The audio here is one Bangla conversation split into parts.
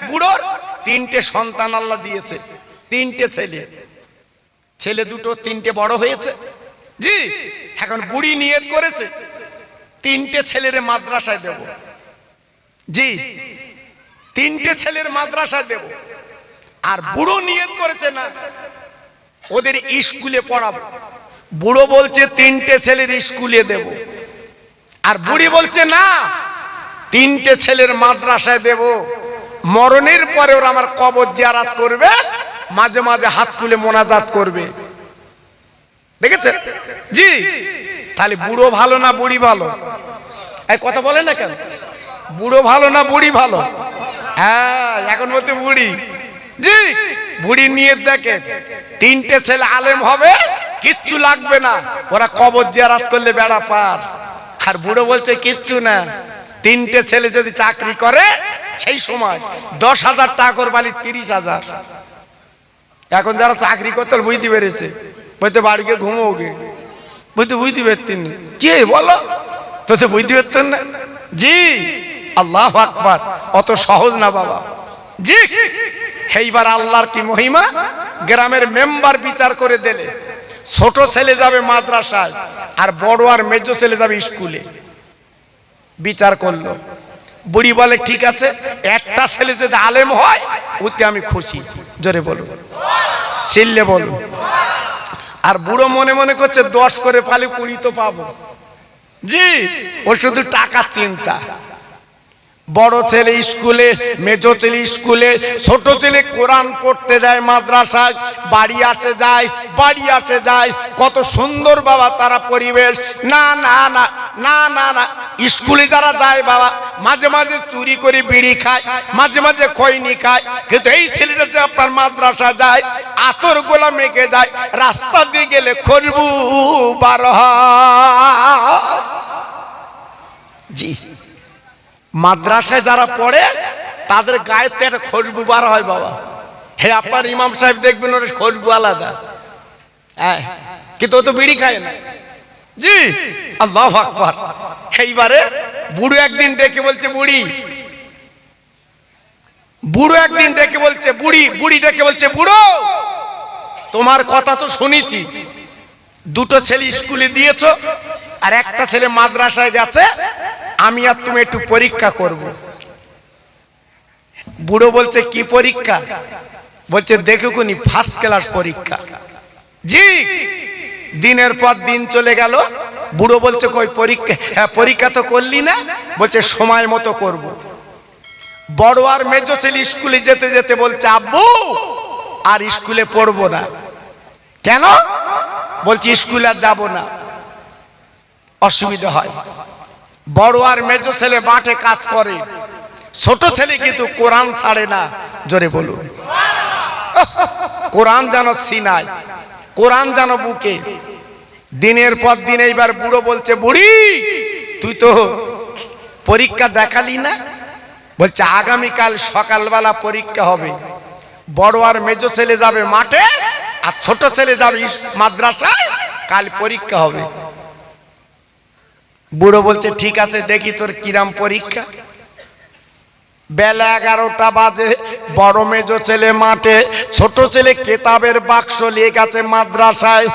বুড়োর তিনটে সন্তান আল্লাহ দিয়েছে, তিনটে ছেলে, ছেলে দুটো তিনটে বড় হয়েছে। জি, এখন বুড়ি নিয়ত করেছে তিনটে ছেলের মাদ্রাসায় দেব। জি, তিনটে ছেলের মাদ্রাসায় দেব। আর বুড়ো নিয়ত করেছে না, ওদের স্কুলে পড়াবো। বুড়ো বলছে তিনটে ছেলের স্কুলে দেব, আর বুড়ি বলছে না, তিনটে ছেলের মাদ্রাসায় দেব। মরণের পরে ওরা আমার কবর জিয়ারত করবে, মাঝে মাঝে হাত তুলে মোনাজাত করবে। দেখেছেন? জি, তাহলে বুড়ো ভালো না বুড়ি ভালো? এই কথা বলে না কেন? বুড়ো ভালো না বুড়ি ভালো? হ্যাঁ, এখন বলতে বুড়ি। জি, বুড়ি নিয়ে দেখে তিনটে ছেলে আলেম হবে, কিচ্ছু লাগবে না, ওরা কবর জিয়ারত করলে বেড়া পার। আর বুড়ো বলছে কিচ্ছু না, তিনটে ছেলে যদি চাকরি করে সেই সময় 10,000 টাকা করে বালি 30,000। এখন যারা চাকরি করতে বুঝতে পেরেছে, বলতে বাড়িকে ঘুমোগে, বলতে বুঝতে পারতেন কে বলো তো, বুঝতে পারতেন না। জি, আল্লাহু আকবার, অত সহজ না বাবা। জি, এইবার আল্লাহর কি মহিমা, গ্রামের মেম্বার বিচার করে দিলে ছোট ছেলে যাবে মাদ্রাসায় আর বড় আর মেজো ছেলে যাবে স্কুলে। বিচার করলো, বুড়ি বলে ঠিক আছে, একটা ছেলে যদি আলেম হয় ওতে আমি খুশি। জোরে বলুন, চিল্লে বলুন। আর বুড়ো মনে মনে করছে 10 করে পালে 20 তো পাবো। জি, ও শুধু টাকার চিন্তা। বড় ছেলে স্কুলে, মেজো ছেলে স্কুলে, ছোট ছেলে কোরআন পড়তে যায় মাদ্রাসায়, বাড়ি আসে যায়, বাড়ি আসে যায়, কত সুন্দর বাবা তারা পরিবেশ। না না না না না না, স্কুলে যারা যায় বাবা মাঝে মাঝে চুরি করে বিড়ি খায়, মাঝে মাঝে খৈনি খায়, কিন্তু এই ছেলেটা যে আপনার মাদ্রাসা যায়, আতর গোলা মেখে যায়, রাস্তা দিয়ে গেলে খুশবু বার হয়। জি, মাদ্রাসায় যারা পড়ে তাদের গায়ের থেকে একটা খুশবু বার হয় বাবা। হে আপনার ইমাম সাহেব দেখবেন ওর খুশবু আলাদা, হ্যাঁ, কিন্তু ও তো বিড়ি খায় না। জি, আল্লাহু আকবার। এইবারে বুড়ো একদিন ডেকে বলছে বুড়ি, বুড়ো একদিন ডেকে বলছে বুড়ি, বুড়ি ডেকে বলছে বুড়ো, তোমার কথা তো শুনেছি, দুটো ছেলে স্কুলে দিয়েছো আর একটা ছেলে মাদ্রাসায় গেছে, আমি আর তুমি একটু পরীক্ষা করব। বুড়ো বলছে কি পরীক্ষা? বলছে দেখো কোনি ফার্স্ট ক্লাস পরীক্ষা। জি, দিনের পর দিন চলে গেল, বুড়ো বলছে কই পরীক্ষা? হ্যাঁ, পরীক্ষা তো করলি না? বলছে সময় মতো করব। বড় আর মেজো ছেলে স্কুলে যেতে যেতে বলছে আব্বু আর স্কুলে পড়বো না। কেন? বলছি স্কুলে আর যাবো না, অসুবিধা হয়। বড় আর মেজো ছেলে মাঠে কাজ করে, ছোট ছেলে কিন্তু কোরআন ছাড়ে না। জোরে বলুন, কোরআন যেন সিনায়, কোরআন যেন বুকে। দিনের পর দিন এইবার বুড়ো বলছে বুড়ি তুই তো পরীক্ষা দেখালি না? বলছে আগামীকাল সকালবেলা পরীক্ষা হবে, বড় আর মেজো ছেলে যাবে মাঠে আর ছোট ছেলে যাবে মাদ্রাসায়, কাল পরীক্ষা হবে। বুড়ো বলছে ঠিক আছে, দেখি তোর কিরাম পরীক্ষা। বেলা 11টা বাজে, বড় মেজো ছেলে মাঠে, ছোট ছেলে কেতাবের বাক্স নিয়ে গেছে মাদ্রাসায়।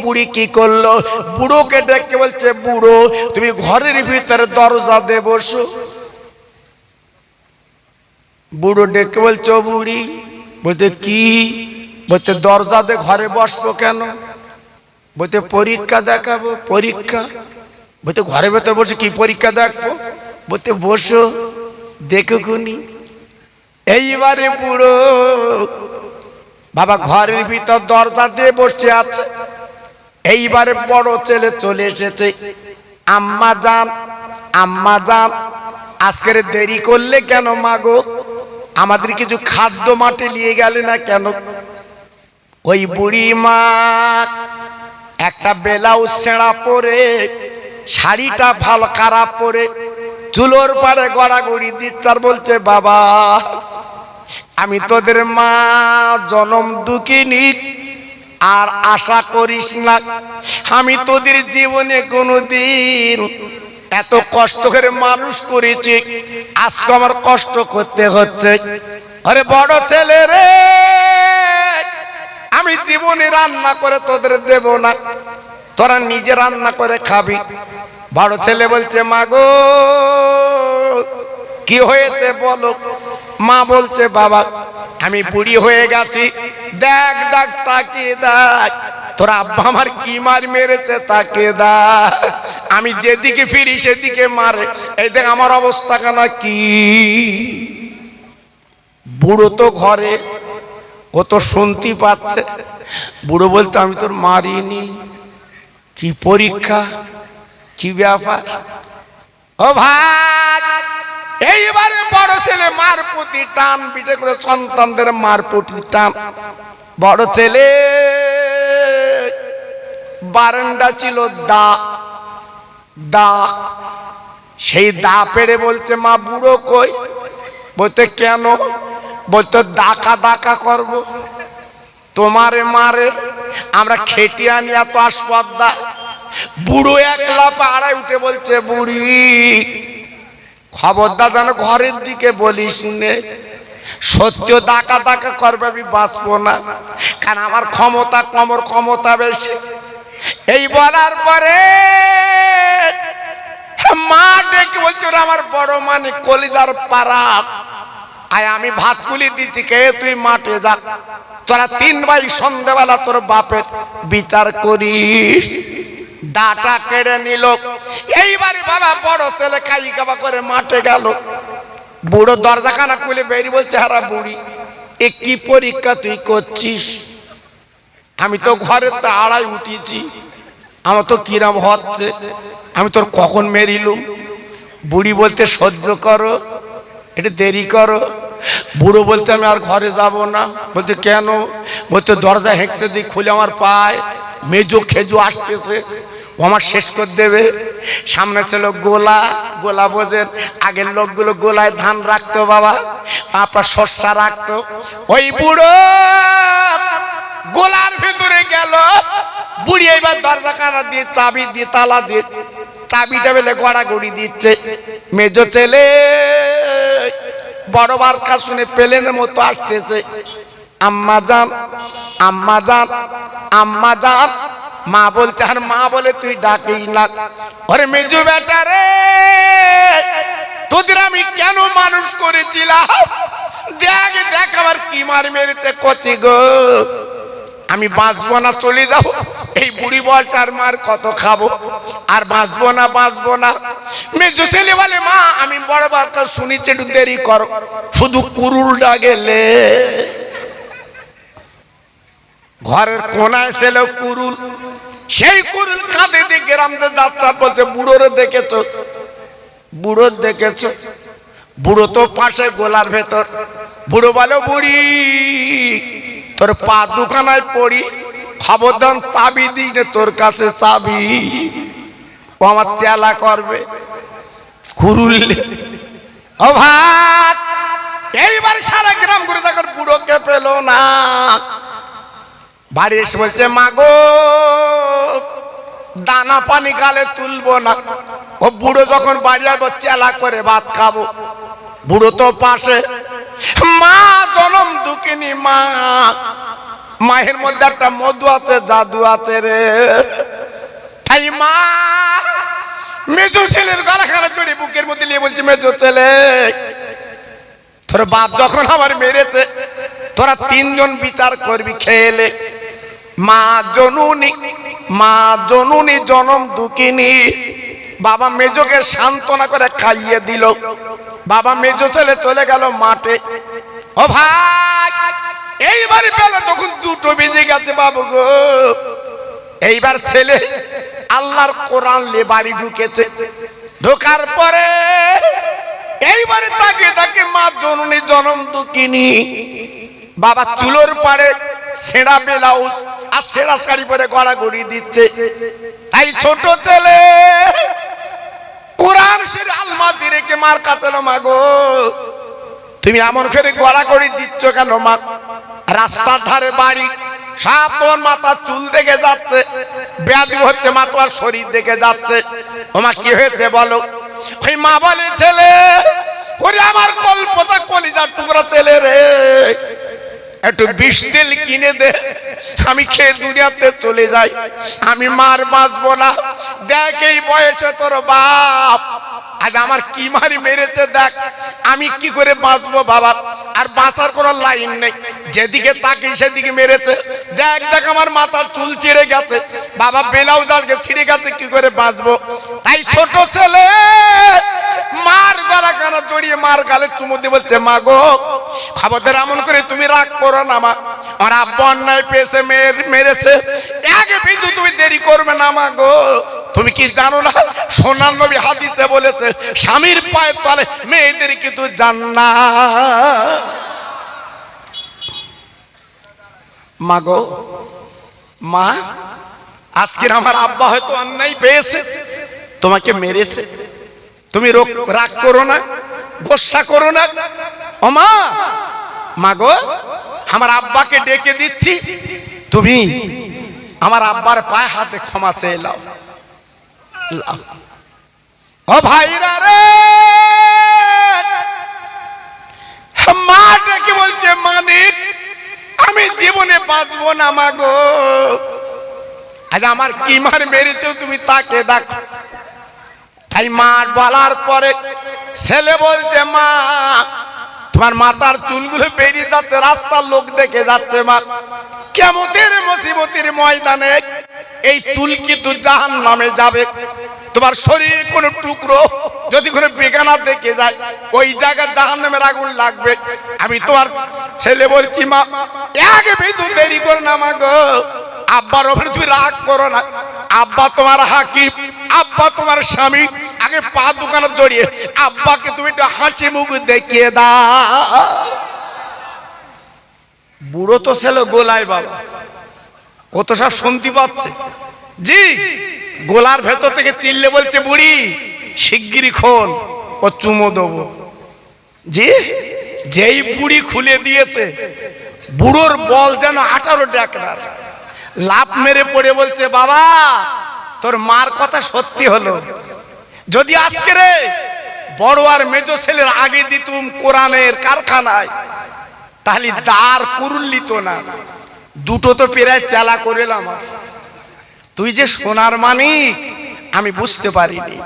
বুড়ি কি করলো? বুড়োকে ডেকে বলছে বুড়ো তুমি ঘরের ভিতরে দরজা দে বসো। বুড়ো ডেকে বলছো বুড়ি, বলতে কি? বলতে দরজা দে ঘরে বসবো কেন? বলতে পরীক্ষা দেখাবো। পরীক্ষা? বলতে ঘরের ভেতর বসে কি পরীক্ষা দেখবো? বলতে বসো দেখো খুনি। এইবারে বুড়ো বাবা ঘরের ভিতর দরজা দিয়ে বসে আছে। এইবারে বড় ছেলে চলে এসেছে, আম্মা জান, আম্মা জান আজকের দেরি করলে কেন মাগো? আমাদের কিছু খাদ্য মাঠে নিয়ে গেলে না কেন? ওই বুড়ি মা একটা ব্লাউজ ছেঁড়া পরে, শাড়িটা ভালো খারাপ পরে, চুলোর পাড়ে গড়াগড়ি দিচ্ছে আর বলছে বাবা আমি তোদের মা জনম দুঃখিনী, আর আশা করিস না আমি তোদের জীবনে কোনোদিন এত কষ্ট করে মানুষ করেছি, আজকে আমার কষ্ট করতে হচ্ছে। আরে বড় ছেলে রে, আমি জীবনে রান্না করে তোদের দেব না, তোরা নিজে রান্না করে খাবি। বড় ছেলে বলছে, মা গো কি হয়েছে বলো। মা বলছে, বাবা আমি বুড়ি হয়ে গেছি, দেখ দেখ তাকিয়ে দেখ, তোর আব্বা আমার কি মার মেরেছে তাকিয়ে দেখ, আমি যেদিকে ফিরি সেদিকে মারে, এই দেখ আমার অবস্থা কেন কি। বুড়ো তো ঘরে, ও তো শুনতে পাচ্ছে। বুড়ো বলতে, আমি তোর মারিনি, কি পরীক্ষা, কি ব্যাপার। ও ভাই, এইবারে বড় ছেলে মার প্রতি টান, বিশেষ করে সন্তানদের মার প্রতি টান। বড় ছেলে বারান্দা ছিল দা, সেই দা পেড়ে বলছে, মা বুড়ো কই। বলতে, কেন। বলতো, ডাকা ডাকা করবো, তোমারে মারে, আমরা খেটে আনি এত আসপদ্দা। বুড়ো একলা পাড়ায় উঠে বলছে, বুড়ি খবরদার যেন ঘরের দিকে বলিস নে, সত্য ডাকা ডাকা করবে, আমি বাঁচবো না, কারণ আমার ক্ষমতা কমর ক্ষমতা বেশি। এই বলার পরে মা ডেকে বলছে, আমার বড় মানে কলিজার পাড়া, আয় আমি ভাত কুলি দিচ্ছি, কে তুই মাঠে যা, তোরা 3 ভাই সন্ধ্যাবেলা তোর বাপের বিচার করিস। ডাটা কেড়ে নিল। এইবারে বাবা বড় ছেলে খাই খাবা করে মাঠে গেল। বুড়ো দরজাখানা খুলে বেরিয়ে বলছে, হারা বুড়ি এ কি পরীক্ষা তুই করছিস, আমি তো ঘরের তো আড়াই উঠেছি, আমার তো কিরাম হচ্ছে, আমি তোর কখন মেরিলুম। বুড়ি বলতে, সহ্য করো, এটা দেরি করো। বুড়ো বলতে, আমি আর ঘরে যাব না। বলতে, কেন। বলতে, দরজা হেঁকছে দিক খুলে আমার পায়, মেজো খেজো আসতেছে, ও আমার শেষ করে দেবে। সামনে ছিল গোলা, গোলা বোঝেন, আগের লোকগুলো গোলায় ধান রাখতো বাবা, আপনার শস্যা রাখতো। ওই বুড়ো গোলার ভিতরে গেল। বুড়ি এইবার দরজা কানা দিয়ে চাবি দিয়ে তালা দিয়ে চাবিটা বেলে গড়াগড়ি দিচ্ছে। মেজো ছেলে বড় বারকা শুনে পেলেনের মতো আসতেছে, আম্মা জান, আম্মা জান, আম্মা জান। মা বলছে, আর মা বলে তুই ডাকিস না। ওরে মেজো বেটা রে, তোদের আমি কেন মানুষ করেছিলাম, দেখ দেখ আমার কি মার মেরেছে কচি গো, আমি বাঁচবো না, চলে যাব। এই বুড়ি বয়সার মার কত খাবো, আর বাঁচবো না, বাঁচবো না। মেজো ছেলে বলে, মা আমি বড় বারকা শুনেছি, একটু দেরি করো, শুধু কুরুলটা গেলে। ঘরের কোনায় ছিল কুরুল, সেই কুরুল কাঁধে দিয়ে গ্রামে যাত্রা বলছে, বুড়োরে দেখেছো, বুড়ো দেখেছো। বুড়ো তো পাশে গোলার ভেতর। বুড়ো বলো, বুড়ি তোর পা দুখানায় পড়ি, খবরদার চাবি দিস না, তোর কাছে চাবি, ও আমার চেলা করবে। কুরুল অভাগ। এইবার সারা গ্রাম ঘুরে যখন বুড়োকে পেল না, বাড়ি এসে বলছে, মা গো দানা পানি গালে তুলবো না। ও বুড়ো যখন বাড়ি আসবো চেলা করে ভাত খাবো। বুড়ো তো পাশে, মা জনম দুঃখিনী মা, মায়ের মধ্যে একটা মধু আছে, জাদু আছে রে। তাই মা মেজো ছেলের গলাখানা চড়ি বুকের মধ্যে নিয়ে বলছে, মেজো ছেলে তোর বাপ যখন আমার মেরেছে, তোরা 3 জন বিচার করবি খেলে। মা জননী, মা জননী জনম দুঃখিনী। বাবা মেজোকে সান্ত্বনা করে খাইয়ে দিল। বাবা মেজো ছেলে চলে গেল মাঠে। ও ভাই, এইবার পেল তখন 2টো বেজে গেছে বাবু গো। এইবার ছেলে আল্লাহর কোরআন নিয়ে বাড়ি ঢুকেছে। ঢোকার পরে এইবারে তাকে তাকে মা জননী জনম দুঃখিনী। বাবা চুলোর পাড়ে ছেঁড়া ব্লাউজ আর ছেঁড়া শাড়ি পরে গড়াগড়ি দিচ্ছে। তাই ছোট ছেলে কোরআন শরীফ আলমারি রেখে মার কাছে, মা গো তুমি এমন করে গড়াগড়ি দিচ্ছ কেন মা? রাস্তার ধারে বাড়ি, সব তোমার মাথার চুল দেখে যাচ্ছে, ব্যাধি হচ্ছে মা, তোমার শরীর দেখে যাচ্ছে। ওমা কি হয়েছে বলো? ওই মা বলে, ছেলে, ওরে আমার কল্পতা কলিজার টুকরা ছেলে রে, একটু বিষ তেল কিনে দে, আমি খেয়ে দুনিয়াতে চলে যাই, আমি মার বাঁচবো না। দেখ এই বয়সে তোর বাপ আজ আমার কি মারি মেরেছে, দেখ আমি কি করে বাঁচবো বাবা। আর বাঁচার কোনো লাইন নেই, যেদিকে তাকে সেদিকে মেরেছে। দেখ দেখ আমার মাথার চুল ছিঁড়ে গেছে বাবা, ব্লাউজ আজকে ছিঁড়ে গেছে, কি করে বাঁচবো। তাই ছোট ছেলে মার গলা কানা জড়িয়ে মার গালে চুমু দিয়ে বলছে, মা গো খবরদার এমন করে তুমি রাগ করো না মা, আমার আব্বা অন্যায় পেয়েছে, মেরেছে, আগে বিন্দু তুমি দেরি করবে না মা গো। তুমি কি জানো না সোনার নবী হাদিসে বলেছে, স্বামীর পায়ের তলে মেয়েদের কিন্তু জান্নাত। মা গো, মা আজকের আমার আব্বা হয়তো অন্যায় পেয়েছে, তোমাকে মেরেছে, তুমি রাগ করো না, গোসা করো না। ও মা, মা গো আমার আব্বাকে ডেকে দিচ্ছি, তুমি আমার আব্বার পায়ে হাতে ক্ষমা চেয়ে নাও। ও ভাইরা রে, মা ডেকে বলছে, মানিক আমি জীবনে বাঁচবো না মা গো, আজ আমার কি মার মেরেছে তুমি তাকে দেখো। তাই মা বলার পরে ছেলে বলছে, মা তোমার মাথার চুলগুলো বেরিয়ে যাচ্ছে, রাস্তার লোক দেখে যাচ্ছে মা, কিয়ামতের মুসিবতের ময়দানে এই চুল কিন্তু জাহান্নামে যাবে। তোমার শরীর কোন টুকরো যদি কোনো বেগানা দেখে যায়, ওই জায়গায় জাহান্নামের আগুন লাগবে। আমি তোমার ছেলে বলছি মা, আগে বিন্দু দেরি করো না মা গো, আব্বার ওপরে তুমি রাগ করো না, আব্বা তোমার হাকিম, আব্বা তোমার স্বামী, আগে পা দুখানা জড়িয়ে আব্বাকে তুমি একটু হাসি মুখ দেখিয়ে দাও। বুড়ো তো ছেলে গোলায় বাবা, ও তো সব শুনতে পাচ্ছে। জি গোলার ভেতর থেকে চিল্লে বলছে, বুড়ি শিগগিরই খোল, ও চুমো দেবো। জি যেই বুড়ি খুলে দিয়েছে, বুড়োর বল যেন 18 ডেকরার, লাফ মেরে পড়ে বলছে, বাবা তোর মার কথা সত্যি হলো, যদি আজকে রে বড় আর মেজো ছেলের আগে দিতুম কোরআনের কারখানায়, তাহলে দাঁড় কুরুল্লিত না, দুটো তো প্রায় চেলা করেলাম। তুই যে সোনার মানিক আমি বুঝতে পারিনি।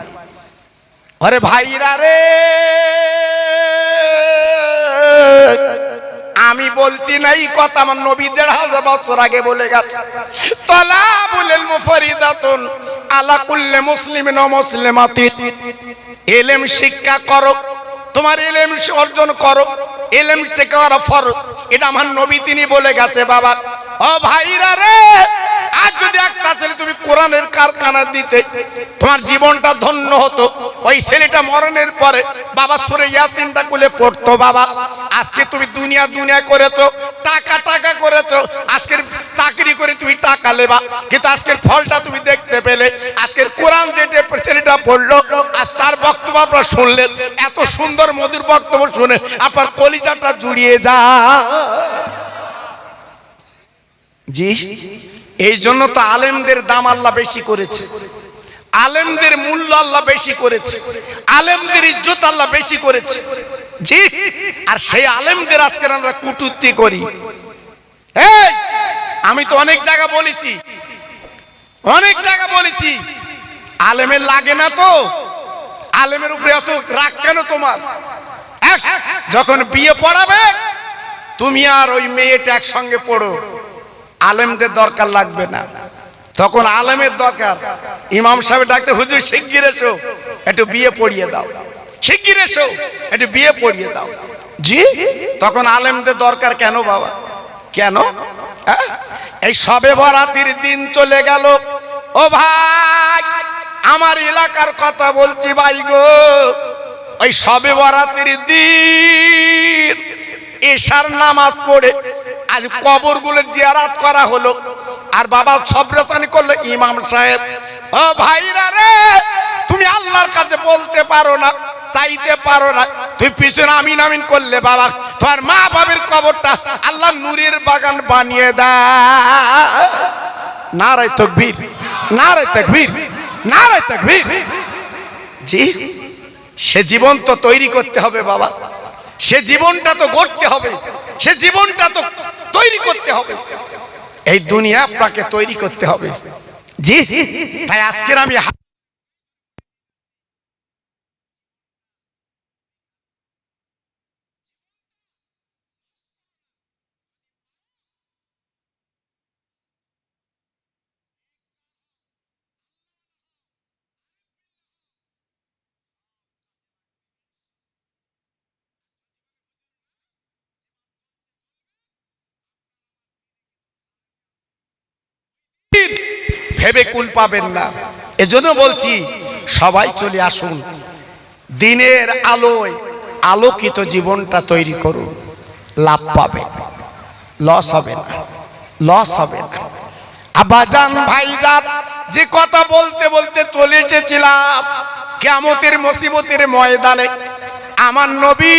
আরে ভাইরা রে, আমি বলছি না এই কথা, আমার নবী 1500 বছর আগে বলে গেছে, তালাবুল মুফরিদাতুন আলা কুল্লি মুসলিমিন ওয়া মুসলিমাতিন, ইলম শিক্ষা করো, তোমার ইলম অর্জন করো, ইলম শিক্ষা করা ফরজ, এটা আমার নবী তিনি বলে গেছে বাবা। ও ভাইরা রে, আজ যদি একটা ছেলে তুমি কোরআনের কারখানা দিতে, তোমার জীবনটা ধন্য হতো। ওই ছেলেটা মরণের পরে বাবা সূরা ইয়াসিনটা খুলে পড়তো বাবা। আজকে তুমি দুনিয়া দুনিয়া করেছো, টাকা টাকা করেছো, আজকের চাকরি করে তুমি টাকা লেবা, কিন্তু আজকের ফলটা তুমি দেখতে পেলে। আজকের কোরআন যেটা ছেলেটা পড়লো, আজ তার বক্তব্য আপনারা শুনলেন, এত সুন্দর মধুর বক্তব্য শুনে আপনার কলিজাটা জুড়িয়ে যায়। জি এই জন্য তো আলেমদের দাম আল্লাহ বেশি করেছে, আলেমদের মূল্য আল্লাহ বেশি করেছে, আলেমদের ইজ্জত আল্লাহ বেশি করেছে। জি আর সেই আলেমদের আজকে আমরা কটূক্তি করি। এই আমি তো অনেক জায়গা বলেছি, অনেক জায়গা বলেছি, আলেমের লাগে না তো, আলেমের উপরে এত রাগ কেন তোমার? যখন বিয়ে পড়াবে তুমি আর ওই মেয়েটা একসঙ্গে পড়ো, আলেমদের দরকার লাগবে না, তখন আলেমের দরকার। ইমাম সাহেব ডাকতে, হুজুর শিগগির এসো একটু বিয়ে পড়িয়ে দাও, শিগগির এসো একটু বিয়ে পড়িয়ে দাও। জি তখন আলেমদের দরকার কেন বাবা, কেন? এই সবে বরাতের দিন চলে গেল। ও ভাই আমার এলাকার কথা বলছি ভাই গো, ওই সবে বরাতের দিন এশার নামাজ পড়ে আজ কবরগুলো জিয়ারত করা হলো, আর বাবা সবরাসানি করলো ইমাম সাহেব। ও ভাইরা রে, তুমি আল্লাহর কাছে বলতে পারো না, চাইতে পারো না, তুই পিছনে আমিন আমিন করলে বাবা তোমার মা বাবার কবরটা আল্লাহ নূরের বাগান বানিয়ে দেয়। নারায়ে তাকবীর, নারায়ে তাকবীর, নারায়ে তাকবীর। জি, সে জীবন তো তৈরি করতে হবে বাবা, সে জীবনটা তো গড়তে হবে, সে জীবনটা তো তৈরি করতে হবে। এই দুনিয়া আপনাকে তৈরি করতে হবে। জি, তাই আজকের আমি ভেবে কুল পাবেন না। এজন্য বলছি সবাই চলে আসুন, দিনের আলোয় আলোকিত জীবনটা তৈরি করুন। লাভ পাবেন, লস হবে না, লস হবে না। আব্বাজান ভাইজান, যে কথা বলতে বলতে চলে এসেছিলাম কিয়ামতের মুসিবতের ময়দানে, আমার নবী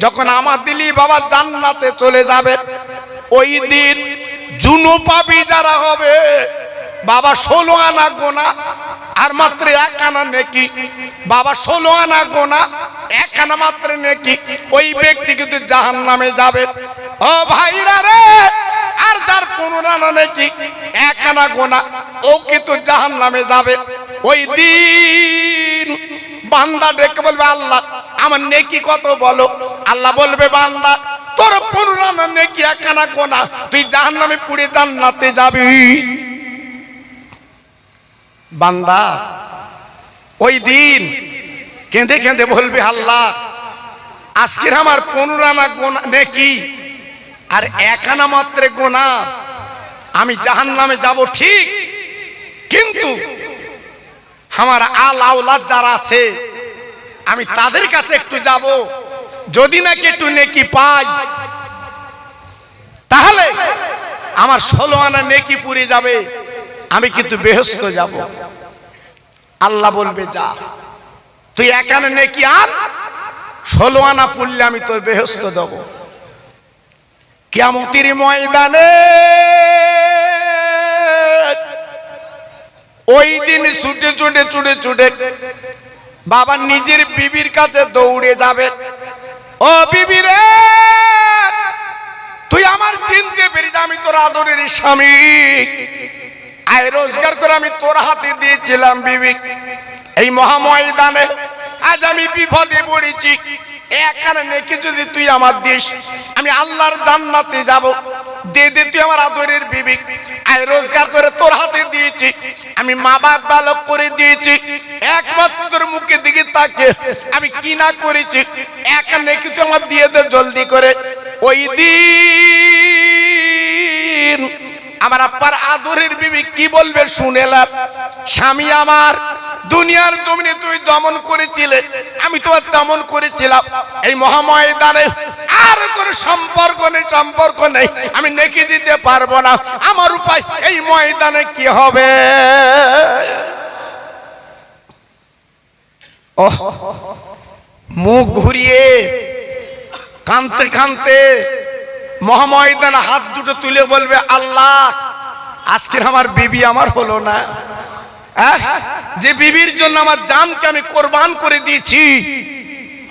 যখন আমার দিলি বাবা জান্নাতে চলে যাবে, ওই দিন জুনুপাবি যারা হবে বাবা 16 আনা গোনা আর মাত্র 1 আনা নেকি, বাবা 16 আনা গোনা 1 আনা মাত্র নেকি, ওই ব্যক্তি কিন্তু জাহান্নামে যাবে। ও ভাইরা রে, আর যার 15 আনা নেকি 1 আনা গোনা ও কিন্তু জাহান্নামে যাবে। ওই দিন বান্দা ডেকে বলবে আল্লাহ আমার নেকি কত বলো। আল্লাহ বলবে বান্দা তোর 15 আনা নেকি 1 আনা গোনা, তুই জাহান্নামে পুড়ে জান্নাতে যাবি। বান্দা ওই দিন কেঁদে কেঁদে বলবে আল্লাহ আজকের আমার 15 আনা গোনা নেকি আর 1 আনা মাত্র গোনা, আমি জাহান্নামে যাব ঠিক, কিন্তু আমার আল আওলাদ যারা আছে আমি তাদের কাছে একটু যাব, যদি নাকি একটু নেকি পাই তাহলে আমার 16 আনা নেকি পুড়ে যাবে, আমি কিন্তু বেহেশতে যাব। আল্লাহ বলবে যা তুই 1 আনা নেকি আন, 16 আনা পুড়লে আমি তোর বেহেশতে দেব। কিয়ামতের ময়দানে ওই দিন ছুটে ছুটে ছুটে ছুটে বাবা নিজের বিবির কাছে দৌড়ে যাবে। ও বিবি রে, তুই আমার চিনতে পেরেছিস আমি তোর আদরের স্বামী, আয় রোজগার করে আমি তোর হাতে দিয়েছিলাম বিবি। এই মহাময়দানে আজ আমি বিপদে পড়েছি, 1 আনা নেকি যদি তুই আমার দিস আমি আল্লাহর জান্নাতে যাব। দে দে তুই আমার আদরের বিবি, আয় রোজগার করে তোর হাতে দিয়েছি, আমি মা বাপ বালক করে দিয়েছি, একমাত্র তোর মুখের দিকে তাকে আমি কি না করেছি, 1 আনা নেকি তুই আমার দিয়ে দে জলদি করে। ওই দিন আমার আব্বার আদরের বিবি কি বলবে শুনেলাম, স্বামী আমার দুনিয়ার জমিনে তুই যেমন করেছিলে আমি তো তেমন করেছিলাম, এই মহাময়দানে আর কোনো সম্পর্ক নেই, সম্পর্ক নেই, আমি নেকি দিতে পারবো না, আমার উপায় এই ময়দানে কি হবে। ওহ, মুখ ঘুরিয়ে কাঁদতে কাঁদতে মহাময়দানে হাত দুটো তুলে বলবে আল্লাহ আজকের আমার বিবি আমার হলো না, যে বিবির জন্য আমার জানকে আমি কোরবান করে দিয়েছি,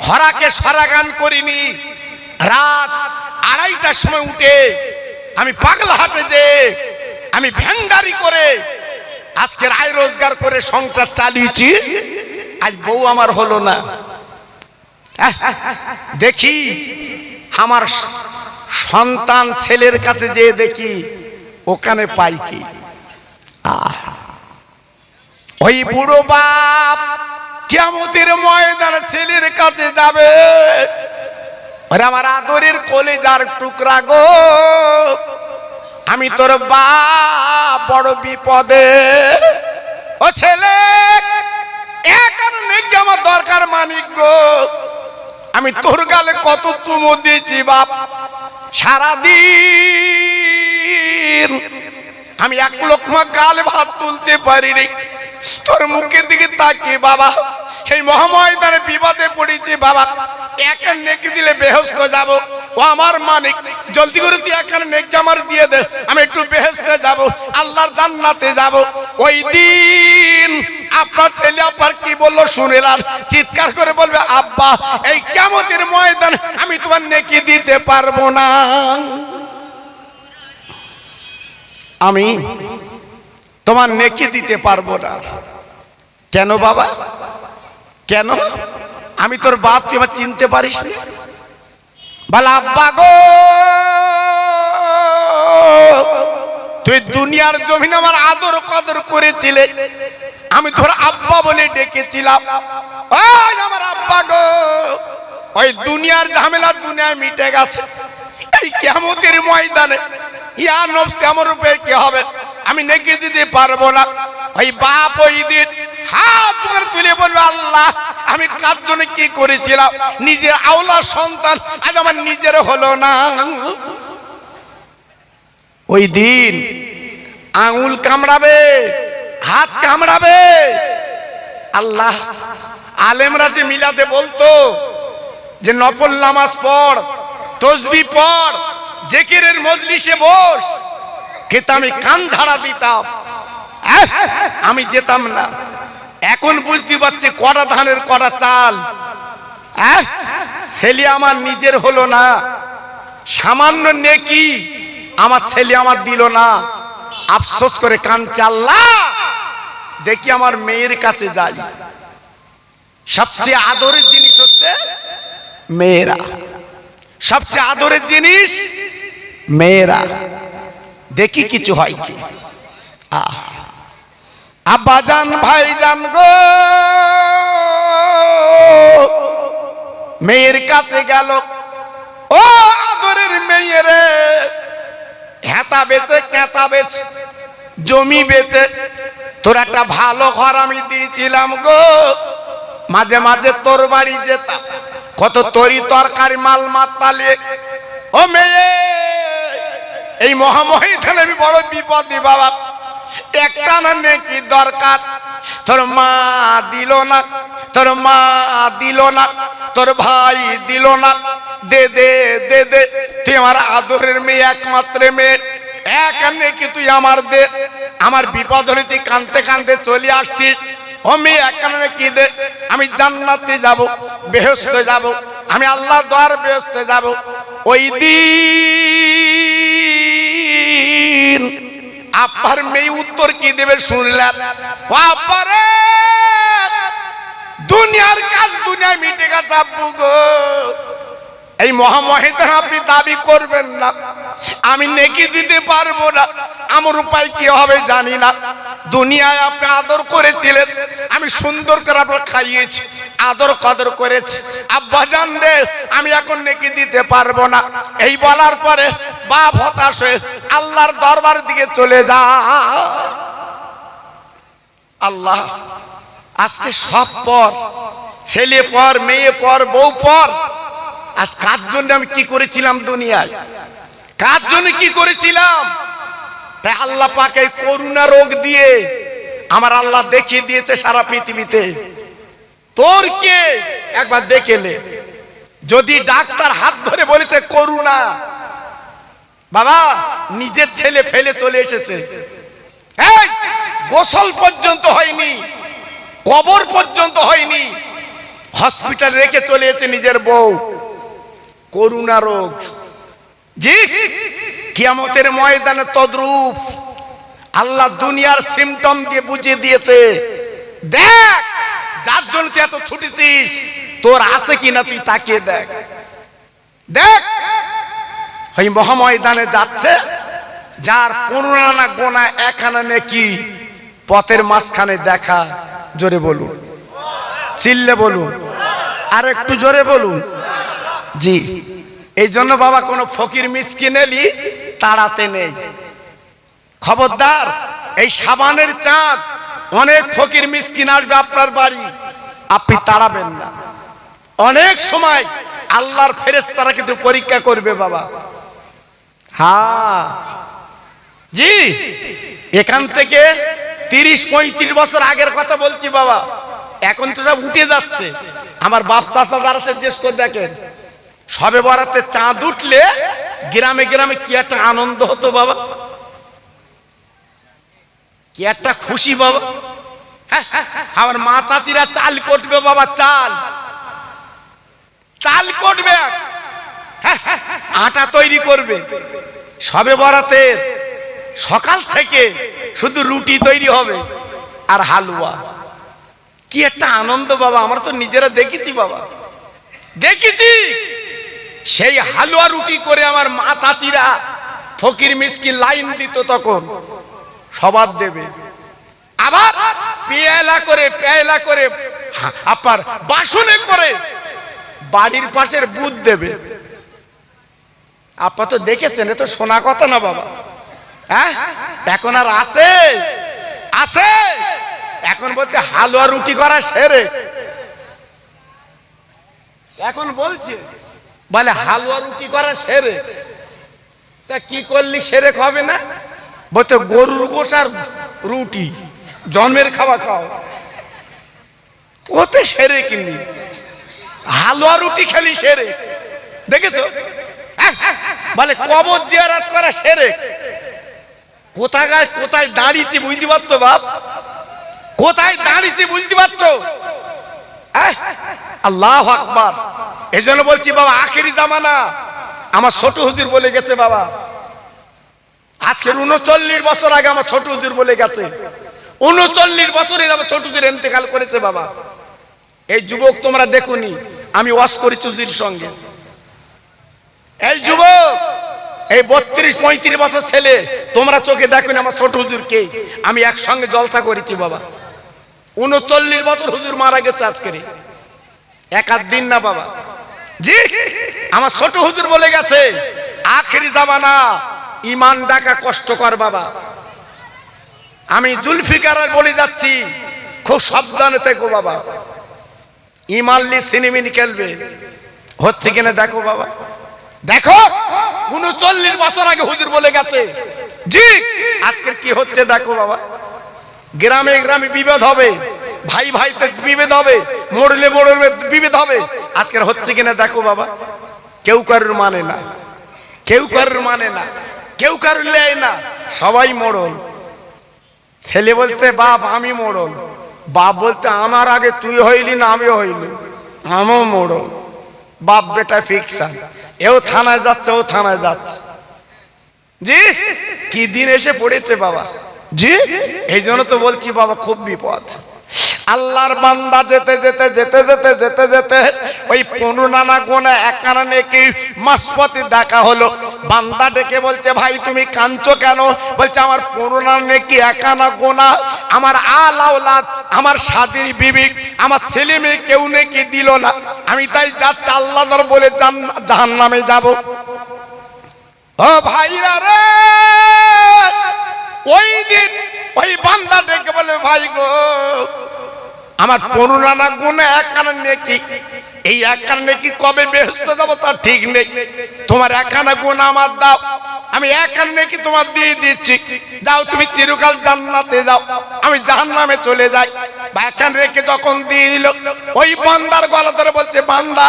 হরাকে সরাগান করিনি, রাত 2:30টার সময় উঠে আমি পাগলাহাটে যে আমি ভ্যান্ডারি করে আজকের আয় রোজগার করে সংসার চালিয়েছি, আজ বউ আমার হলো না। দেখি আমার সন্তান ছেলের কাছে যে দেখি ওখানে পাই কি, ওই বুড়ো বাপ কিয়ামতের ময়দানে ছেলের কাছে যাবে, আরে আমার আদরের কলিজার টুকরা গো, আমি তোর বাপ বড় বিপদে, ও ছেলে 1 আনা নেকি আমার দরকার মানিক গো, আমি তোর গালে কত চুমু দিয়েছি বাপ, সারাদিন আমি 1 লোকমা গালে ভাত তুলতে পারিনি, তোর মুখের দিকে তাকিয়ে বাবা এই মহাময়দানে বিপদে পড়েছি বাবা, একা নেকি দিলে বেহেশত যাব। ও আমার মালিক, জলদি করে তুই এখানে নেকি আমার দিয়ে দে, আমি একটু বেহেশতে যাব, আল্লাহর জান্নাতে যাব। ওই দিন আপনার ছেলে আপনার কি বললো শুনেলাম, চিৎকার করে বলবে আব্বা এই কিয়ামতের ময়দান আমি তোমার নেকি দিতে পারবো না, আমি তোমার নেকি দিতে পারবো না। কেন বাবা, কেন? আমি তোর বাপ, তুই আমার চিনতে পারিস না? বল আব্বা গো, তুই দুনিয়ার জমিনে আমার আদর কদর করেছিলে, আমি তোর আব্বা বলে ডেকেছিলাম। ওই আমার আব্বা গো, ওই দুনিয়ার ঝামেলা দুনিয়ায় মিটে গেছে, এই কিয়ামতের ময়দানে ইয়া নফসি আমার রূপে কি হবে, আমি নেকি দিতে পারবো না। ওই বাপ ওই দিন হাত ধরে তুলে বলবে আল্লাহ আমি কার জন্য কি করেছিলাম, নিজের আওলা সন্তান আজ আমার নিজের হলো না। ওই দিন আঙুল কামড়াবে, হাত কামড়াবে। আল্লাহ আলেমরা যে মিলাতে বলতো যে নফল নামাজ পড়, তসবিহ পড়, জিকিরের মজলিসে বস, কিন্তু আমি কান ঝাড়া দিতাম, আমি যেতাম না। এখন বুঝতে পারছি কড়া ধানের কড়া চাল, ছেলে আমার নিজের হলো না, সামান্য নেকি আমার ছেলে আমার দিল না, আফসোস করে কাঁদছে আল্লাহ দেখি আমার মেয়ের কাছে যাই। সবচেয়ে আদরের জিনিস হচ্ছে মেয়েরা, সবচেয়ে আদরের জিনিস মেয়েরা, দেখি কিছু হয় কি। আব্বা জান ভাই জান গো, মেয়ের কাছে গেল, ও আদরের মেয়েরে, হেতা বেচে কেতা বেচে জমি বেচে তোর একটা ভালো ঘর আমি দিয়েছিলাম গো, মাঝে মাঝে তোর বাড়ি যেতাম, কত তরি তরকারি মাল মাতালে। ও মেয়ে, এই মহামহিধানে আমি বড় বিপদী বাবা, একটা না নেকি দরকার, তোর মা দিল না, তোর মা দিল না, তোর ভাই দিল না, দে দে দে দে, তুই আমার আদরের মেয়ে, একমাত্র মেয়ে, এক নেকি তুই আমার দে। আমার বিপদ হলে তুই কাঁদতে কাঁদতে চলে আসতিস, ও মেয়ে এক নেকি দে, আমি জান্নাতে যাব, বেহেশতে যাব, আমি আল্লাহর দরবারে বেহেশতে যাব। ওই দিন আব্বার মেয়ে উত্তর কি দেবে শুনলেন, বাবারে দুনিয়ার কাজ দুনিয়ায় মিটে গেছে আব্বু গো, এই মহামহিদান আপনি দাবি করবেন না, আমি নেকি দিতে পারবো না, আমার উপায় কি হবে জানি না। দুনিয়ায় আপনি আদর করেছিলেন, আমি সুন্দর করে আপনার খাইয়েছি, আদর কদর করেছি, আব্বা জান রে আমি এখন নেকি দিতে পারবো না। এই বলার পরে বাপ হতাশ হয়ে আল্লাহর দরবারের দিকে চলে যা। আল্লাহ আজকে সব পর, ছেলে পর, মেয়ে পর, বউ পর, আজ কার জন্য আমি কি করেছিলাম দুনিয়ায়, কার জন্য কি করেছিলাম? তাই আল্লাহ পাক এই করুণা রোগ দিয়ে আমার আল্লাহ দেখিয়ে দিয়েছে সারা পৃথিবীতে, তোর কে একবার দেখেলে। যদি ডাক্তার হাত ধরে বলেছে করুণা, বাবা নিজের ছেলে ফেলে চলে এসেছে, এই গোসল পর্যন্ত হয়নি, কবর পর্যন্ত হয়নি, হসপিটাল রেখে চলে এসেছে নিজের বউ, করুণা রোগ। জি কিয়ামতের ময়দানে তদ্রূপ আল্লাহ দুনিয়ার সিমটম দিয়ে বুঝিয়ে দিয়েছে, দেখ যার জন্য তুই এত ছুটেছিস তোর আছে কিনা তুই তাকিয়ে দেখ, দেখ ওই মহাময়দানে যাচ্ছে যার 15 আনা গোনা 1 আনা নেকি, পথের মাঝখানে দেখা, জোরে বলুন, চিল্লে বলুন, আর একটু জোরে বলুন। জি এই জন্য বাবা কোনো ফকির মিসকিন এলি তাড়াতে নেই, খবরদার। এই সাবানের চাঁদ অনেক ফকির মিসকিন আসবে আপনার বাড়ি, আপনি তাড়াবেন না। অনেক সময় আল্লাহর ফেরেশতারা কিন্তু পরীক্ষা করবে বাবা। হ্যাঁ জি, এখান থেকে 30-35 বছর আগের কথা বলছি বাবা, এখন তো সব উঠে যাচ্ছে। আমার বাপ চাচা যারা আছে জিজ্ঞেস করে দেখেন, সবে বরাতে চাঁদ উঠলে গ্রামে গ্রামে কি একটা আনন্দ হতো বাবা, কি একটা খুশি বাবা। আমার মা চাচিরা চাল কটবে বাবা, চাল কটবে, আটা তৈরি করবে। সবে বরাতের সকাল থেকে শুধু রুটি তৈরি হবে আর হালুয়া, কি একটা আনন্দ বাবা। আমরা তো নিজেরা দেখেছি বাবা, দেখেছি। সেই হালুয়া রুটি করে আমার মা চাচিরা ফকির মিসকিন লাইন দিত, তখন সবার দেবে। আবার পেয়ালা করে আপনার বাসনে করে বাড়ির পাশের বুধ দেবে। আপা তো দেখেছেন, এ তো শোনা কথা না বাবা। হ্যাঁ, এখন আর আছে? এখন বলতে হালুয়া রুটি করা সেরে, এখন বলছে বলে হালুয়া রুটি করা সেরে। তা কি করলি সেরে হবে না? বলতে গরুর গোশার রুটি জন্মের খাওয়া খাও, ওতে সেরে কিনি, হালুয়া রুটি খেলি সেরে। দেখেছো? বলে কবর জিয়ারত করা সেরে। কোথায় দাঁড়িয়েছি বুঝতে পারছো বাপ? কোথায় দাঁড়িয়েছি বুঝতে পারছো? আল্লাহু আকবার। এজন্য বলছি বাবা, আখেরি জামানা। আমার ছোট হুজুর বলে গেছে বাবা, আজকের 39 বছর আগে আমার ছোট হুজুর বলে গেছে। 39 বছরের আমার ছোট হুজুর ইন্তেকাল করেছে বাবা। এই যুবক তোমরা দেখুনি, আমি ওয়াজ করেছি হুজুরের সঙ্গে। এই যুবক, এই 32-35 বছর ছেলে, তোমরা চোখে দেখুন আমার ছোট হুজুরকে। আমি একসঙ্গে জলসা করেছি বাবা। 39 বছর হুজুর মারা গেছে আজকের, এক আধ দিন না বাবা। জি, আমার ছোট হুজুর বলে গেছে আখেরি জামানা, ঈমান ডাকা কষ্টকর বাবা। আমি জুলফিকার বলে যাচ্ছি, খুব সাবধানে থেকো বাবা। ইমানলি সিনেমিন খেলবে, হচ্ছে কিনা দেখো বাবা। দেখো 39 বছর আগে হুজুর বলে গেছে। জি, আজকের কি হচ্ছে দেখো বাবা। গ্রামে গ্রামে বিভেদ হবে, ভাই ভাইতে বিভেদ হবে, মরলে বিভেদ হবে। আজকের হচ্ছে কিনা দেখো বাবা। কেউ কারুর মানে না, কেউ কারুর লেয় না, সবাই মোড়ল। ছেলে বলতে বাপ আমি মোড়ল, বাপ বলতে আমার আগে তুই হইলি না আমি হইলি, আমিও মোড়ল। বাপ বেটা ফিকশন, এও থানায় যাচ্ছে ও থানায় যাচ্ছে। জি, কি দিন এসে পড়েছে বাবা। জি, এই জন্য তো বলছি বাবা, খুব বিপদ। আল্লাহর বান্দা যেতে যেতে যেতে যেতে যেতে যেতে ওই 15 গোনা একখানা নেকি মাসপতি দেখা হলো। বান্দা ডেকে বলছে, ভাই তুমি কাঁদছো কেন? বলছে আমার 15 নেকি একখানা গোনা, আমার আল আওলাদ, আমার শাদীর বিবি, আমার ছেলে মেয়ে কেউ নেকি দিল না, আমি তাই যাচ্ছি আল্লাহর বলে জাহান্নামে যাব। ও ভাইরা রে, ওই দিন ওই বান্দা ডেকে বলে, ভাই গো আমার 15 গুণে একখানা নেকি, এই একখানা নেকি কবে বেহেশত যাবো তার ঠিক নেই। তোমার একখানা গুণ আমার দাও, আমি একখানা নেকি তোমার দিয়ে দিচ্ছি, যাও তুমি চিরকাল জান্নাতে যাও, আমি জাহান্নামে চলে যাই। বা একখানা রেখে যখন দিয়ে দিল, ওই বান্দার গলা ধরে বলছে, বান্দা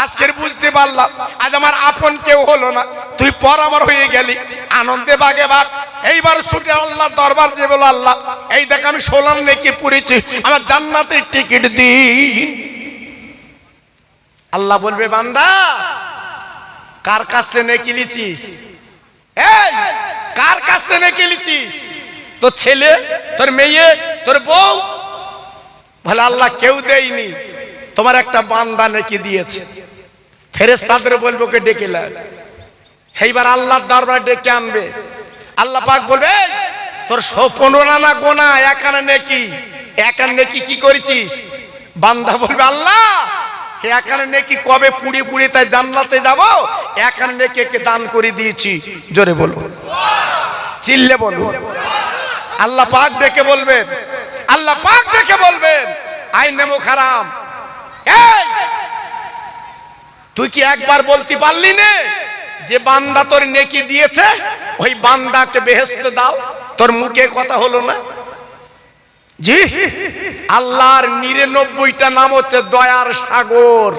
আজকের বুঝতে পারলাম আজ আমার আপন কেউ হলো না, তুই পর আমার হয়ে গেলি। আনন্দে বাগে বাগ এইবার ছুটে আল্লাহ দরবার যে বলো, আল্লাহ এই দেখ আমি 16 নেকি পুরেছি, আমার জান্নাতের টিকিট দিন। আল্লাহ বলবে, বান্দা কার কাছ থেকে নেকি লিছিস? এই কার কাছ থেকে নেকি লিছিস? তোর ছেলে, তোর মেয়ে, তোর বউ? বলে আল্লাহ কেউ দেয়নি, তোমার একটা বান্দা নেকি দিয়েছে। ফেরেশতাদের বলবো কে ডেকে লাগ। এইবার আল্লাহর দরবারে ডেকে আনবে। আল্লাহ পাক বলবে, তোর 15 গোনা একখানা নেকি, একখানা নেকি কি করেছিস? বান্দা বলবে, আল্লাহ একখানা নেকি কবে পুড়ে পুড়ে তাই জান্নাতে যাব, একখানা নেকি কে দান করে দিয়েছি। জোরে বলবো, চিল্লে বলবো। আল্লাহ পাক ডেকে বলবেন, আল্লাহ পাক ডেকে বলবেন, আইনে মুখারাম, এই তুই কি একবার বলতে পারলি না যে বান্দা তোর নেকি দিয়েছে, ওই বান্দাকে বেহেশত দাও? তোর মুখে কথা হলো না? জি, আল্লাহর 99টা নাম হচ্ছে দয়ার সাগর।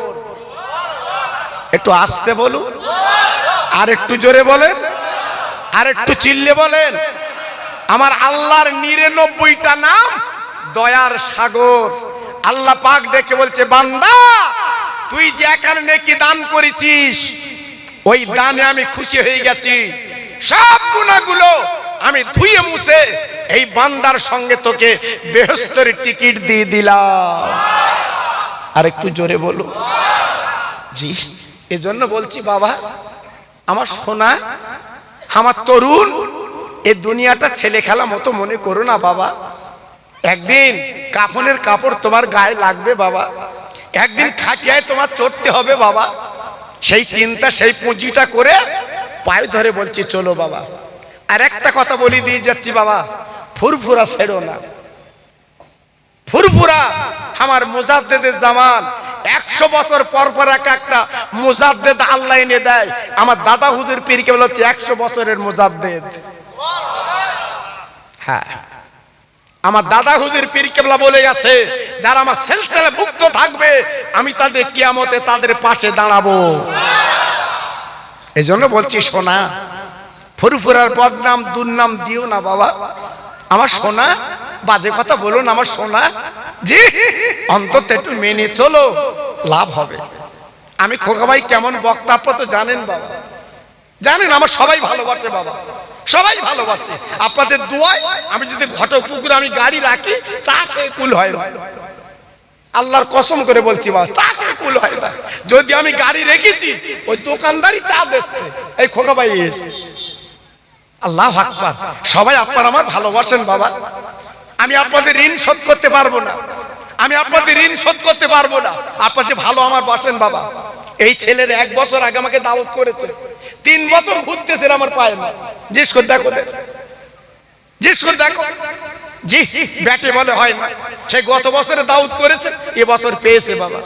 একটু আস্তে বলুন, আর একটু জোরে বলেন, আর একটু চিল্লে বলেন। আমার আল্লাহর 99টা নাম দয়ার সাগর। আল্লাহ পাক ডেকে বলছে, বান্দা তুই যে এখানে নেকি দান করেছিস, ওই দানে আমি খুশি হয়ে গেছি। সব গুনাহগুলো আমি ধুয়ে মুছে এই বান্দার সঙ্গে তোকে বেহেশতের টিকিট দিয়ে দিলাম। আর একটু জোরে বলো। জি, এজন্য বলছি বাবা, আমার সোনা, আমার তরুণ, এই দুনিয়াটা ছেলে খেলা মতো মনে করো না বাবা। একদিন কাফনের কাপড় তোমার গায়ে লাগবে বাবা, একদিন খাটিয়ায় তোমার চড়তে হবে বাবা। সেই চিন্তা, সেই পুঁজিটা করে পায়ে ধরে বলছি চলো বাবা। আর একটা কথা বলি দিয়ে যাচ্ছি বাবা, ফুরফুরা ছেড়ো না। ফুরফুরা আমার মুজাদ্দেদের জামান। 100 বছর পর পর একটা মুজাদ্দেদ আল্লাহ এনে দেয়। আমার দাদা হুজুর পীর কেবল হচ্ছে 100 বছরের মুজাদ্দেদ। হ্যাঁ, আমার দাদা হুজুর পীর কেবলা বলে গেছে, যারা আমার সিলসিলা মুক্ত থাকবে আমি তাদের কিয়ামতে তাদের পাশে দাঁড়াবো। এজন্য বলছি সোনা, ফুরফুরার বদনাম দুর্নাম দিও না বাবা। আমার সোনা, বাজে কথা বলো না আমার সোনা। জি, অন্তত একটু মেনে চলো, লাভ হবে। আমি খোকা ভাই কেমন বক্তা আপনারা তো জানেন বাবা, জানেন আমার সবাই ভালোবাসে বাবা, সবাই ভালোবাসে। আপনাদের দোয়ায় আমি যদি ঘটকপুকুরে আমি গাড়ি রাখি, চা খেয়ে কুল হয় না। আল্লাহর কসম করে বলছি বাবা, চা খেয়ে কুল হয় না। যদি আমি গাড়ি রেখেছি, ওই দোকানদারি চা দিচ্ছে, এই খোকা ভাই এসে। আল্লাহু আকবার। সবাই আপনারা আমার ভালোবাসেন বাবা। আমি আপনাদের ঋণ শোধ করতে পারবো না, আমি আপনাদের ঋণ শোধ করতে পারবো না। আপনারা যে ভালো আমার বাসেন বাবা। এই ছেলের 1 বছর আগে আমাকে দাওয়াত করেছে, 3 বছর ঘুরতেছে আমার পায়ে না। জিজ্ঞেস করে দেখো, জিজ্ঞেস করে দেখো। জি, ব্যাটে বলে হয় না। সে গত বছরে দাওয়াত করেছে, এবছর পেয়েছে বাবা।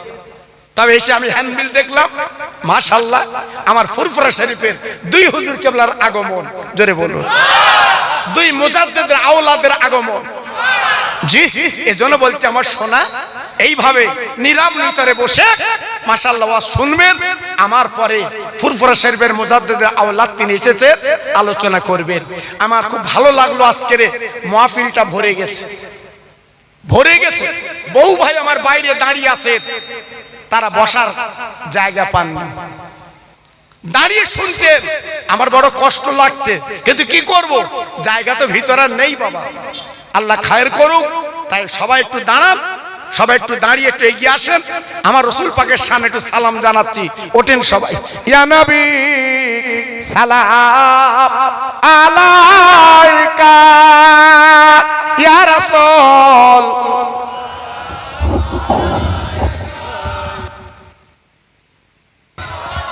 তবে এসে আমি হ্যান্ডবিল দেখলাম, মাশাআল্লাহ আমার ফুরফুরা শরীফের 2 হুজুর কেবলার আগমন। জোরে বলুন, 2 মুজাদ্দেদের আওলাদের আগমন। জি, এজন্য বলছি আমার সোনা, এইভাবে নীরব নিতরে বসে মাশাআল্লাহ ওয়াজ শুনবেন। আমার পরে ফুরফুরা শরীফের মুজাদ্দেদের আওলাদ তিনি এসেছে, আলোচনা করবেন। আমার খুব ভালো লাগলো, আজকের মাহফিলটা ভরে গেছে, ভরে গেছে। বহু ভাই আমার বাইরে দাঁড়িয়ে আছেন, তারা বসার জায়গা পাননি, দাঁড়িয়ে শুনছেন। আমার বড় কষ্ট লাগছে, কিন্তু কি করব, জায়গা তো ভিতরে নেই বাবা। আল্লাহ খায়ের করুক। তাই সবাই একটু দাঁড়ান, সবাই একটু দাঁড়িয়ে একটু এগিয়ে আসেন। আমার রাসূল পাকের সামনে একটু সালাম জানাচ্ছি। ওঠেন সবাই। ইয়া নবী সালাম আলাইকা, ইয়া রাসূল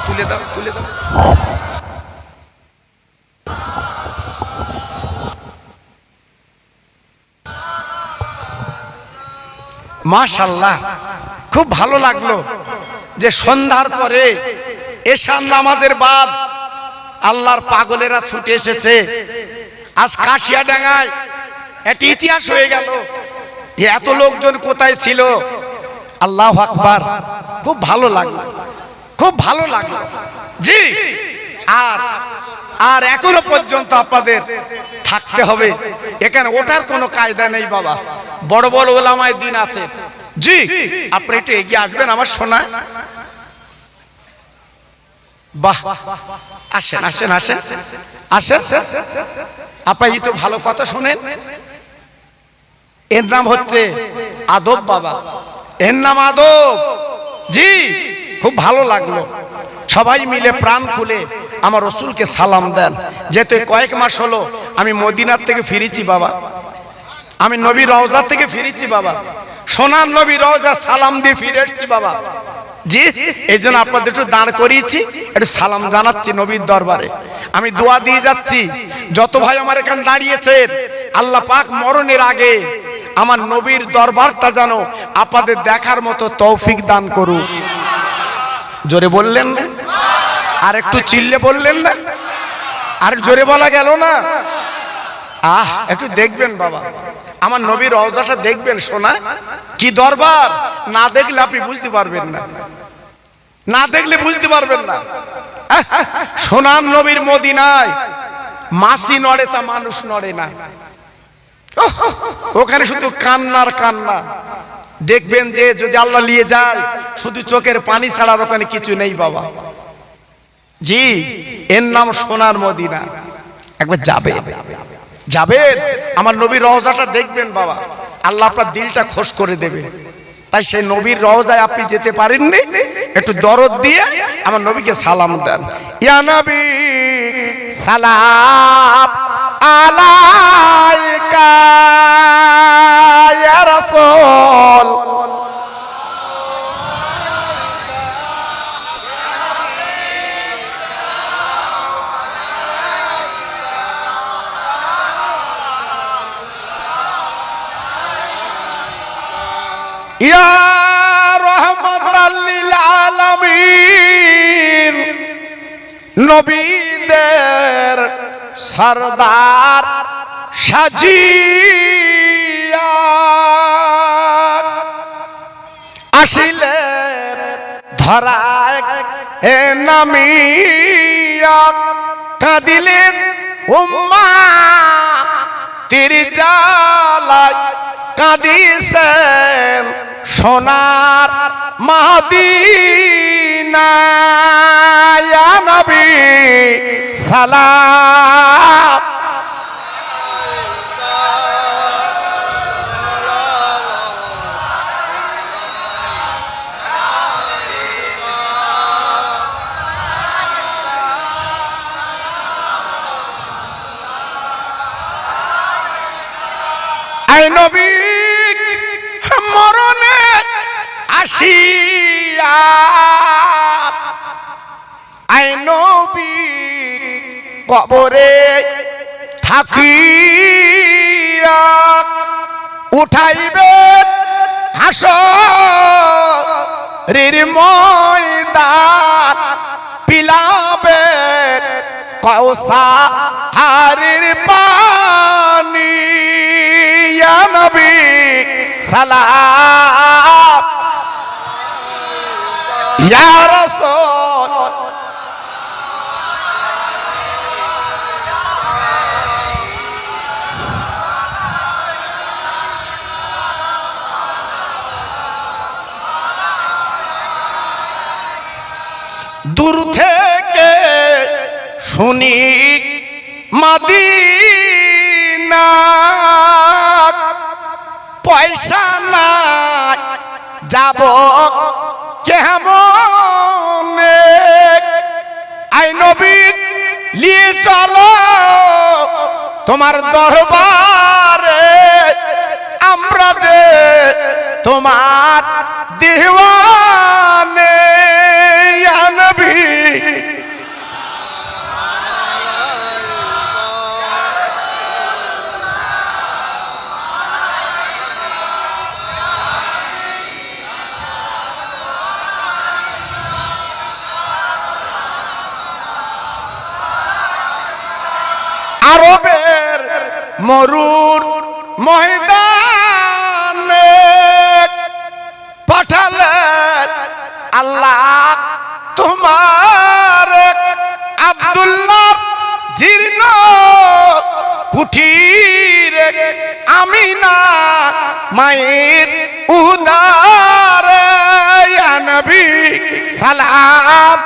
তুলে দাও, তুলে দাও। মাশাআল্লাহ, খুব ভালো লাগলো যে সন্ধ্যার পরে এশার নামাজের বাদ আল্লাহর পাগলেরা ছুটে এসেছে। আজ কাশিয়াডাঙ্গায় একটা ইতিহাস হয়ে গেল যে এত লোকজন কোথায় ছিল। আল্লাহু আকবার, খুব ভালো লাগলো, খুব ভালো লাগলো। জি, আর এখনো পর্যন্ত আপনাদের থাকতে হবে এখানে, ওঠার কোনো কায়দা নেই বাবা। বড় বড় ওলামায়ে দ্বীন আছে। জি, আপনি একটু এগিয়ে আসবেন আমার সোনা। বাহ, আসেন আসেন আসেন আসেন। আপনি তো ভালো কথা শুনেন। এর নাম হচ্ছে আদব বাবা, এর নাম আদব। জি, খুব ভালো লাগলো। সবাই মিলে প্রাণ খুলে আমার রাসূলকে সালাম দেন। যেতে কয়েক মাস হলো আমি মদিনার থেকে ফিরেছি বাবা, আমি নবী রওজা থেকে ফিরেছি বাবা, সোনার নবী রওজা সালাম দিয়ে ফিরে এসেছি বাবা। জি, এই জন্য আপনাদের একটু দাঁড় করিয়েছি, একটু সালাম জানাচ্ছি নবীর দরবারে। আমি দোয়া দিয়ে যাচ্ছি, যত ভাই আমার এখানে দাঁড়িয়েছেন, আল্লাহ পাক মরণের আগে আমার নবীর দরবারটা যেন আপনাদের দেখার মতো তৌফিক দান করুক। জোরে বললেন না? আর একটু চিল্লে বললেন না? আর জোরে বলা গেল না? একটু দেখবেন বাবা, আমার নবীর রওজাটা দেখবেন সোনা, কি দরবার। না দেখলে আপনি বুঝতে পারবেন না, না দেখলে বুঝতে পারবেন না। সোনার নবীর মদিনায় মাছি নড়ে তা মানুষ নড়ে না, ওখানে শুধু কান্নার কান্না। দেখবেন যে যদি আল্লাহ নিয়ে যায় শুধু চোখের পানি ছাড়া ওখানে কিছু নেই বাবা। জি, এর নাম সোনার মদিনা। একবার যাবেন, যাবেন, আমার নবীর রওজাটা দেখবেন বাবা, আল্লাহ আপনার দিলটা খোশ করে দেবে। তাই সেই নবীর রওজায় আপনি যেতে পারেননি, একটু দরদ দিয়ে আমার নবীকে সালাম দেন। ইয়া নবী সালাম আলাইকা ইয়া রাসূল। ইয়া রাহমাতাল লিল আলামিন, নবীদের সরদার সাজিয়া আসিলেন ধরায় এ নামিয়া, কাঁদিলেন উম্মাহ তীর জ্বালায়, কাঁদিছেন সোনার মদিনা। ইয়া নবী সালাম আই নবী মরণে আসিয়া, আই নবী কবরে থাকিয়া, উঠাইবেন হাসরের ময়দান, পিলাবেন কাউসারের পানি। ইয়া নবী সালাম ইয়া রাসূল। দূর থেকে শুনি মদিনা, পয়সা নাই যাব কেমনে, আই নবী নিয়ে চলো তোমার দরবারে, আমরা যে তোমার দিওয়ানে। ইয়া নবী আরবের মরুর ময়দানে পাঠালেন আল্লাহ তোমার আব্দুল্লাহ জীর্ণ কুঠির, আমিনা মায়ের উদার। ইয়া নবী সালাম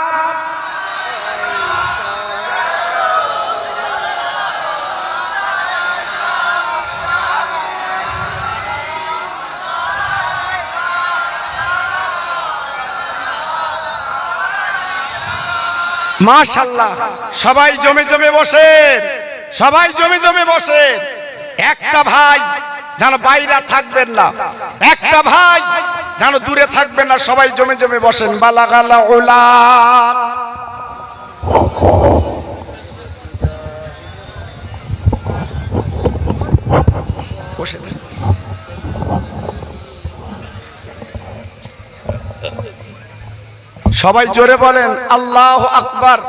মাশাআল্লাহ। সবাই জমে জমে বসেন, সবাই জমে জমে বসেন। একটা ভাই যেন বাইরে থাকবেন না, একটা ভাই যেন দূরে থাকবেন না, সবাই জমে জমে বসেন। বালাগাল উলা বসে সবাই জোরে বলেন আল্লাহু আকবার,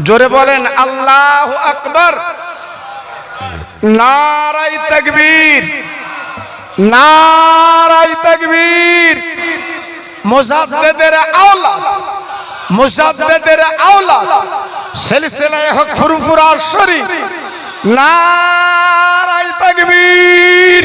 জোরে বলেন আল্লাহু আকবার। নারায়ে তাকবীর, নারায়ে তাকবীর। মুজাদ্দিদের আওলাদ, মুজাদ্দিদের আওলাদ সিলসিলায়ে হক ফুরফুরা শরীফ, নারায়ে তাকবীর।